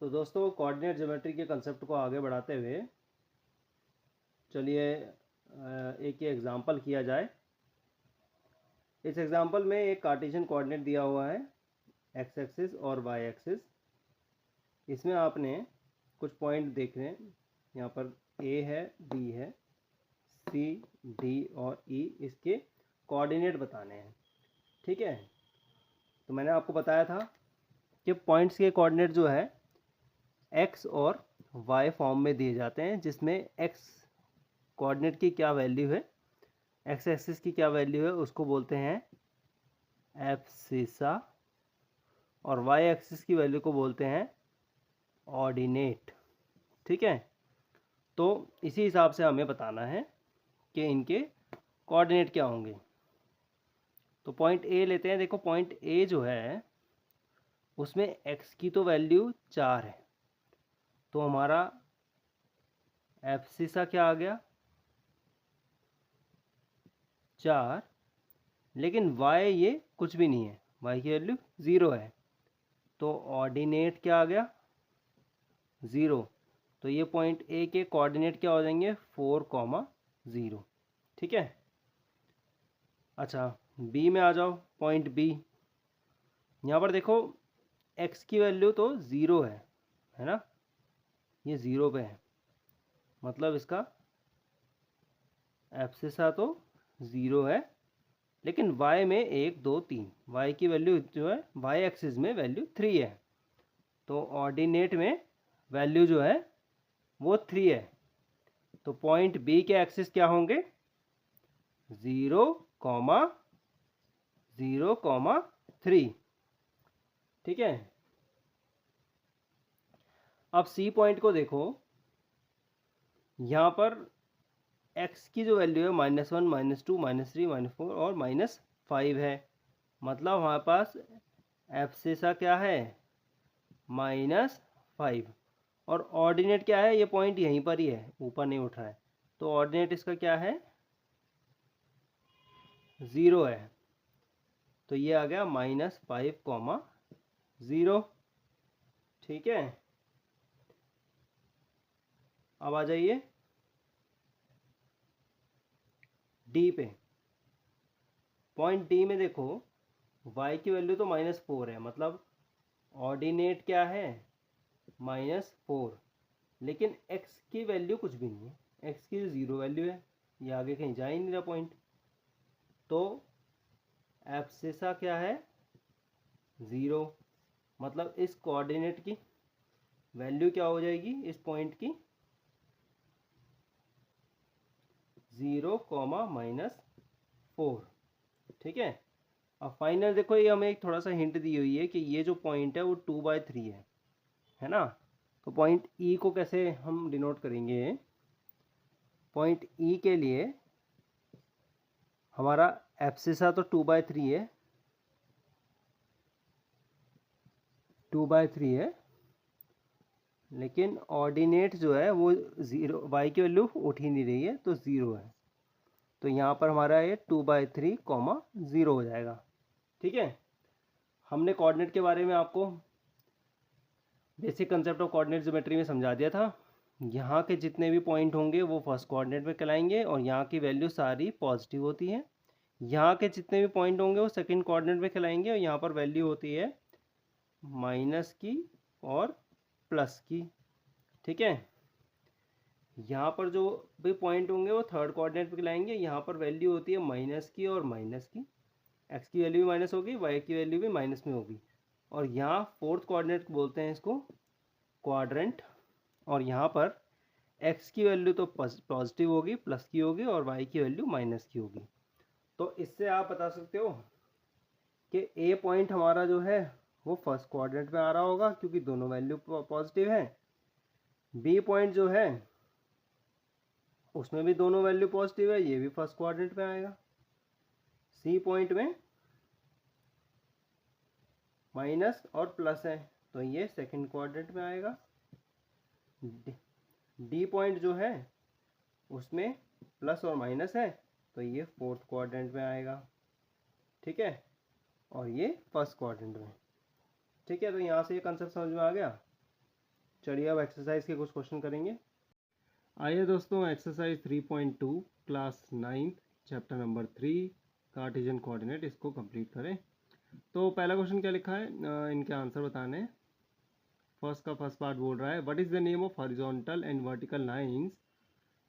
तो दोस्तों coordinate geometry के कंसेप्ट को आगे बढ़ाते हुए चलिए एक ये एग्जांपल किया जाए। इस एग्जांपल में एक कार्टेशियन कोऑर्डिनेट दिया हुआ है, एक्स एक्सिस और वाई एक्सिस। इसमें आपने कुछ पॉइंट देख रहे हैं, यहाँ पर ए है, बी है, सी, डी और ई इसके कोऑर्डिनेट बताने हैं। ठीक है, तो मैंने आपको बताया था कि पॉइंट्स के कोऑर्डिनेट जो है एक्स और वाई फॉर्म में दिए जाते हैं, जिसमें एक्स कोऑर्डिनेट की क्या वैल्यू है, एक्स एक्सिस की क्या वैल्यू है, उसको बोलते हैं एब्सिसा, और वाई एक्सिस की वैल्यू को बोलते हैं ऑर्डिनेट। ठीक है, तो इसी हिसाब से हमें बताना है कि इनके कोऑर्डिनेट क्या होंगे। तो पॉइंट ए लेते हैं। देखो पॉइंट ए जो है उसमें एक्स की तो वैल्यू 4 है, तो हमारा एब्सिसा क्या आ गया 4। लेकिन y ये कुछ भी नहीं है, y की वैल्यू 0 है, तो ऑर्डिनेट क्या आ गया 0। तो ये पॉइंट ए के कोऑर्डिनेट क्या हो जाएंगे 4,0। ठीक है। अच्छा, बी में आ जाओ। पॉइंट बी, यहाँ पर देखो x की वैल्यू तो 0 है ना, ये 0 पे है, मतलब इसका एब्सिसा तो 0 है। लेकिन y में 1 2 3, y की वैल्यू जो है y एक्सिस में वैल्यू 3 है, तो ऑर्डिनेट में वैल्यू जो है वो 3 है। तो पॉइंट बी के एक्सिस क्या होंगे 0,0,3। ठीक है। अब सी पॉइंट को देखो, यहाँ पर x की जो वैल्यू है -1 -2 -3 -4 और -5 है, मतलब हमारे पास एब्सिसा क्या है -5, और ऑर्डिनेट क्या है, ये पॉइंट यहीं पर ही है, ऊपर नहीं उठ रहा है, तो ऑर्डिनेट इसका क्या है 0 है, तो ये आ गया -5,0। ठीक है, अब आ जाइए डी पे। पॉइंट डी में देखो y की वैल्यू तो -4 है, मतलब ऑर्डिनेट क्या है -4, लेकिन x की वैल्यू कुछ भी नहीं है, x की 0 वैल्यू है, ये आगे कहीं जा ही नहीं रहा पॉइंट, तो एब्सिसा क्या है 0, मतलब इस कोऑर्डिनेट की वैल्यू क्या हो जाएगी इस पॉइंट की 0, -4। ठीक है। अब फाइनल देखो, ये हमें एक थोड़ा सा हिंट दी हुई है कि ये जो पॉइंट है वो 2/3 है ना। तो पॉइंट ई को कैसे हम डिनोट करेंगे, पॉइंट ई के लिए हमारा एब्सिसा तो 2/3 है, 2/3 है, लेकिन ऑर्डिनेट जो है वो 0, y की वैल्यू उठ ही नहीं रही है, तो 0 है, तो यहाँ पर हमारा ये 2/3, 0 हो जाएगा। ठीक है, हमने कोऑर्डिनेट के बारे में आपको basic concept of coordinate geometry में समझा दिया था। यहाँ के जितने भी पॉइंट होंगे वो फर्स्ट कोऑर्डिनेट में कहलाएंगे, और यहाँ की वैल्यू सारी पॉजिटिव होती है। यहाँ के जितने भी पॉइंट होंगे वो सेकंड कोऑर्डिनेट में कहलाएंगे, और यहाँ पर वैल्यू होती है माइनस की और प्लस की। ठीक है, यहाँ पर जो भी पॉइंट होंगे वो थर्ड कोऑर्डिनेट पे कहलाएंगे, यहाँ पर वैल्यू होती है माइनस की और माइनस की, एक्स की वैल्यू भी माइनस होगी, वाई की वैल्यू भी माइनस में होगी, और यहाँ फोर्थ कोऑर्डिनेट बोलते हैं इसको क्वाड्रेंट, और यहाँ पर एक्स की वैल्यू तो पॉजिटिव होगी, प्लस की होगी, और वाई की वैल्यू माइनस की होगी। तो इससे आप बता सकते हो कि ए पॉइंट हमारा जो है वो फर्स्ट क्वाड्रेंट में आ रहा होगा क्योंकि दोनों वैल्यू पॉजिटिव है। बी पॉइंट जो है उसमें भी दोनों वैल्यू पॉजिटिव है, ये भी फर्स्ट क्वाड्रेंट में आएगा। सी पॉइंट में माइनस और प्लस है, तो ये सेकंड क्वाड्रेंट में आएगा। डी पॉइंट जो है उसमें प्लस और माइनस है, तो ये फोर्थ क्वाड्रेंट में आएगा। ठीक है, और ये फर्स्ट क्वाड्रेंट में। ठीक है, तो यहाँ से ये कंसेप्ट समझ में आ गया। चलिए अब एक्सरसाइज के कुछ क्वेश्चन करेंगे। आइए दोस्तों, exercise 3.2 class 9th chapter number 3 Cartesian coordinate, इसको कंप्लीट करें। तो पहला क्वेश्चन क्या लिखा है, इनके आंसर बताने हैं। फर्स्ट पार्ट बोल रहा है, what is the name of horizontal and vertical lines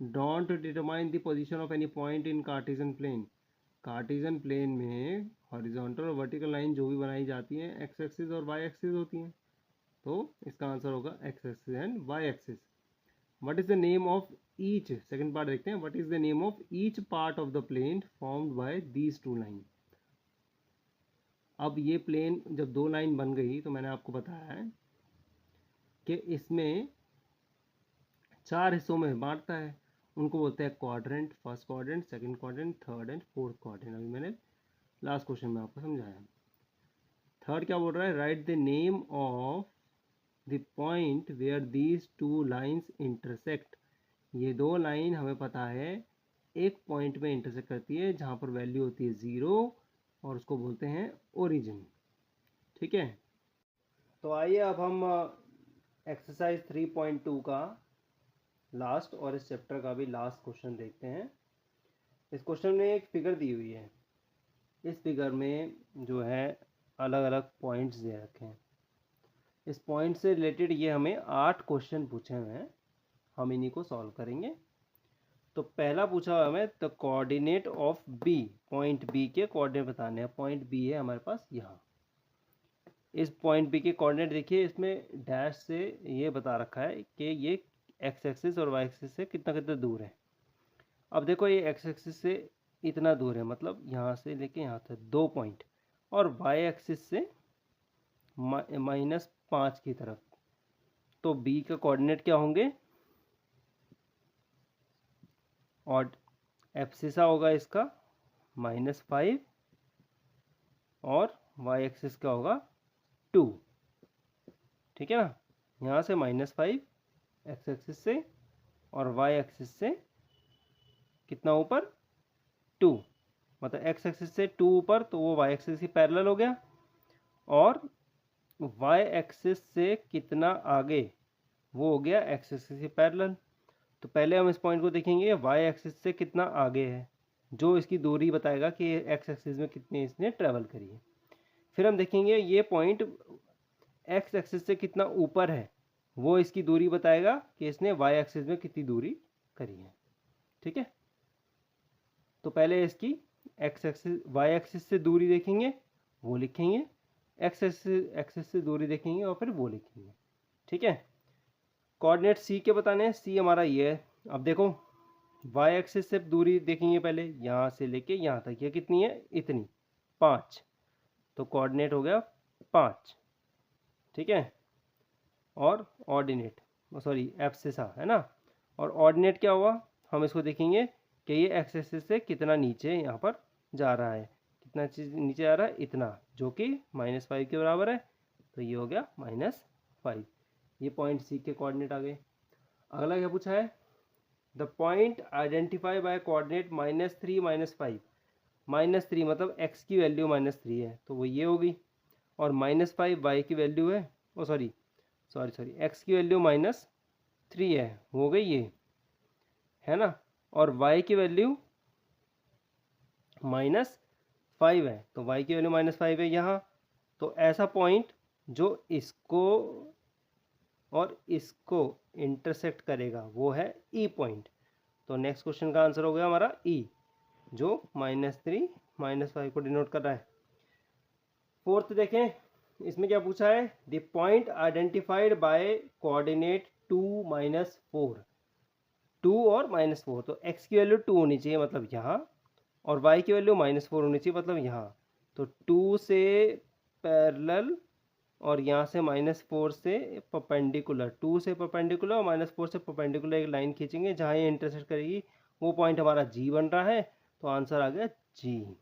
don't determine the position of any point in Cartesian plane. Cartesian plane में हॉरिजॉन्टल और वर्टिकल लाइन जो भी बनाई जाती हैं एक्स एक्सिस और वाई एक्सिस होती हैं, तो इसका आंसर होगा X axis and Y axis. What is the name of each, second part देखते हैं, what is the name of each part of the plane formed by these two line. अब ये plane जब दो लाइन बन गई तो मैंने आपको बताया है कि इसमें चार हिस्सों में बांटता है, उनको बोलते हैं quadrant, first quadrant, second quadrant, third and fourth quadrant. अभी मैंने लास्ट क्वेश्चन में आपको समझाया। थर्ड क्या बोल रहा है, write the name of the point where these two lines intersect. ये दो लाइन हमें पता है एक पॉइंट में इंटरसेक्ट करती है जहाँ पर वैल्यू होती है 0 और उसको बोलते हैं ओरिजिन। ठीक है, तो आइए अब हम एक्सरसाइज 3.2 का लास्ट और इस चैप्टर का भी लास्ट क्वेश्चन देखते हैं। इस क्वेश्चन में एक फिगर दी हुई है, इस फिगर में जो है अलग अलग पॉइंट्स दे रखे हैं। इस पॉइंट से रिलेटेड ये हमें 8 क्वेश्चन पूछे हुए हैं, हम इन्हीं को सॉल्व करेंगे। तो पहला पूछा हुआ हमें the coordinate of B, point B के कोऑर्डिनेट बताने हैं। पॉइंट बी है हमारे पास यहाँ, इस पॉइंट बी के कोऑर्डिनेट देखिए, इसमें डैश से ये बता रखा है कि ये एक्स एक्सिस और वाई एक्सिस से कितना कितना दूर है। अब देखो ये एक्स एक्सिस से इतना दूर है, मतलब यहाँ से लेके यहाँ तक 2 पॉइंट, और वाई एक्सिस से -5 की तरफ। तो बी का कोऑर्डिनेट क्या होंगे, और एब्सिसा होगा इसका -5 और वाई एक्सिस का होगा 2। ठीक है ना, यहाँ से -5 एक्स एक्सिस से और वाई एक्सिस से कितना ऊपर 2, मतलब एक्स एक्सिस से 2 ऊपर, तो वो वाई एक्सिस की पैरेलल हो गया। और वाई एक्सिस से कितना आगे, वो हो गया एक्स एक्सिस की पैरेलल। तो पहले हम इस पॉइंट को देखेंगे वाई एक्सिस से कितना आगे है, जो इसकी दूरी बताएगा कि एक्स एक्सिस में कितनी इसने ट्रेवल करी है। फिर हम देखेंगे ये पॉइंट एक्स एक्सिस से कितना ऊपर है, वो इसकी दूरी बताएगा कि इसने वाई एक्सिस में कितनी दूरी करी है। ठीक है, तो पहले इसकी एक्स एक्सिस वाई एक्सिस से दूरी देखेंगे, वो लिखेंगे, एक्स एक्सिस से दूरी देखेंगे और फिर वो लिखेंगे। ठीक है, कोऑर्डिनेट सी के बताने हैं, सी हमारा ये है। अब देखो वाई एक्सिस से दूरी देखेंगे, पहले यहाँ से लेके यहाँ तक, ये कितनी है, इतनी 5, तो कोऑर्डिनेट हो गया 5। ठीक है, और ऑर्डिनेट, सॉरी एब्सिसा है ना, और ऑर्डिनेट क्या हुआ, हम इसको देखेंगे कि ये एक्स एक्सिस से कितना नीचे यहाँ पर जा रहा है, कितना चीज नीचे आ रहा है, इतना, जो कि -5 के बराबर है, तो ये हो गया -5। ये पॉइंट सी के कोऑर्डिनेट आ गए। अगला क्या पूछा है, the point identify by coordinate -3 -5। -3 मतलब x की वैल्यू -3 है, तो वो ये होगी, और -5 y की वैल्यू है, ओ सॉरी x की वैल्यू -3 है, हो गई ये, है ना, और y की वैल्यू -5 है, तो y की वैल्यू -5 है यहाँ। तो ऐसा पॉइंट जो इसको और इसको इंटरसेक्ट करेगा वो है ई पॉइंट। तो नेक्स्ट क्वेश्चन का आंसर हो गया हमारा ई, जो -3 -5 को डिनोट कर रहा है। फोर्थ देखें, इसमें क्या पूछा है, the point identified by coordinate 2 -4, 2 और -4, तो x की वैल्यू 2 होनी चाहिए मतलब यहाँ, और y की वैल्यू -4 होनी चाहिए मतलब यहाँ। तो 2 से पैरेलल और यहाँ से -4 से परपेंडिकुलर, 2 से परपेंडिकुलर और -4 से परपेंडिकुलर एक लाइन खींचेंगे, जहाँ ये इंटरसेक्ट करेगी वो पॉइंट हमारा जी बन रहा है, तो आंसर आ गया जी।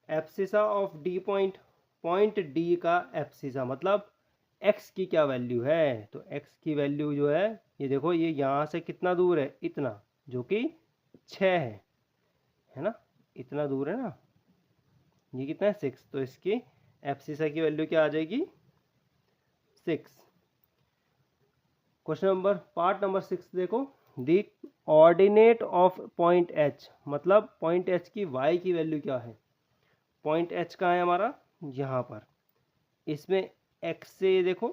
Abscissa of D point, point D का एब्सिसा मतलब x की क्या वैल्यू है, तो x की वैल्यू जो है, ये देखो ये यहाँ से कितना दूर है, इतना, जो कि 6 है ना, इतना दूर है ना, ये कितना है 6, तो इसकी एब्सिसा की वैल्यू क्या आ जाएगी 6। क्वेश्चन नंबर पार्ट नंबर 6 देखो, दी ऑर्डिनेट ऑफ पॉइंट एच, मतलब पॉइंट एच की वाई की वैल्यू क्या है। पॉइंट एच कहाँ है हमारा, यहाँ पर। इसमें एक्स से देखो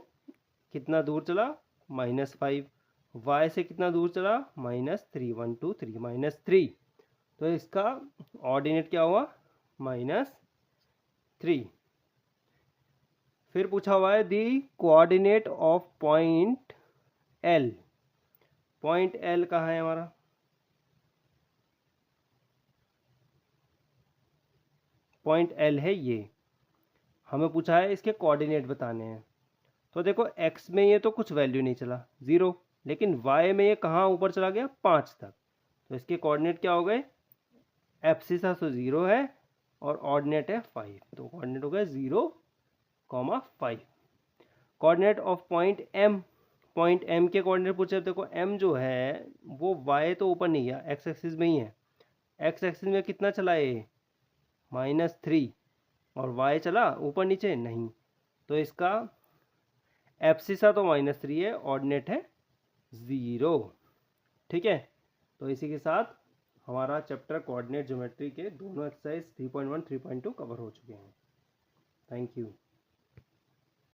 कितना दूर चला, -5, वाई से कितना दूर चला, -3, 1 2 3 -3, तो इसका ऑर्डिनेट क्या हुआ, -3। फिर पूछा हुआ है the coordinate of point L. Point L कहाँ है हमारा, पॉइंट एल है ये। हमें पूछा है इसके कोऑर्डिनेट बताने हैं। तो देखो एक्स में ये तो कुछ वैल्यू नहीं चला 0, लेकिन वाई में ये कहाँ ऊपर चला गया 5 तक, तो इसके कोऑर्डिनेट क्या हो गए, एब्सिसा तो 0 है और ऑर्डिनेट है 5, तो कोऑर्डिनेट हो गया 0,5। Coordinate of point M, point M के कोऑर्डिनेट पूछे। देखो एम जो है वो वाई तो ऊपर नहीं गया, एक्स एक्सिस में ही है। एक्स एक्सिस में कितना चला है, -3, और वाई चला ऊपर नीचे नहीं, तो इसका एब्सिसा तो -3 है, ऑर्डिनेट है 0। ठीक है, तो इसी के साथ हमारा चैप्टर कोऑर्डिनेट ज्योमेट्री के दोनों एक्सरसाइज 3.1 3.2 कवर हो चुके हैं। Thank you.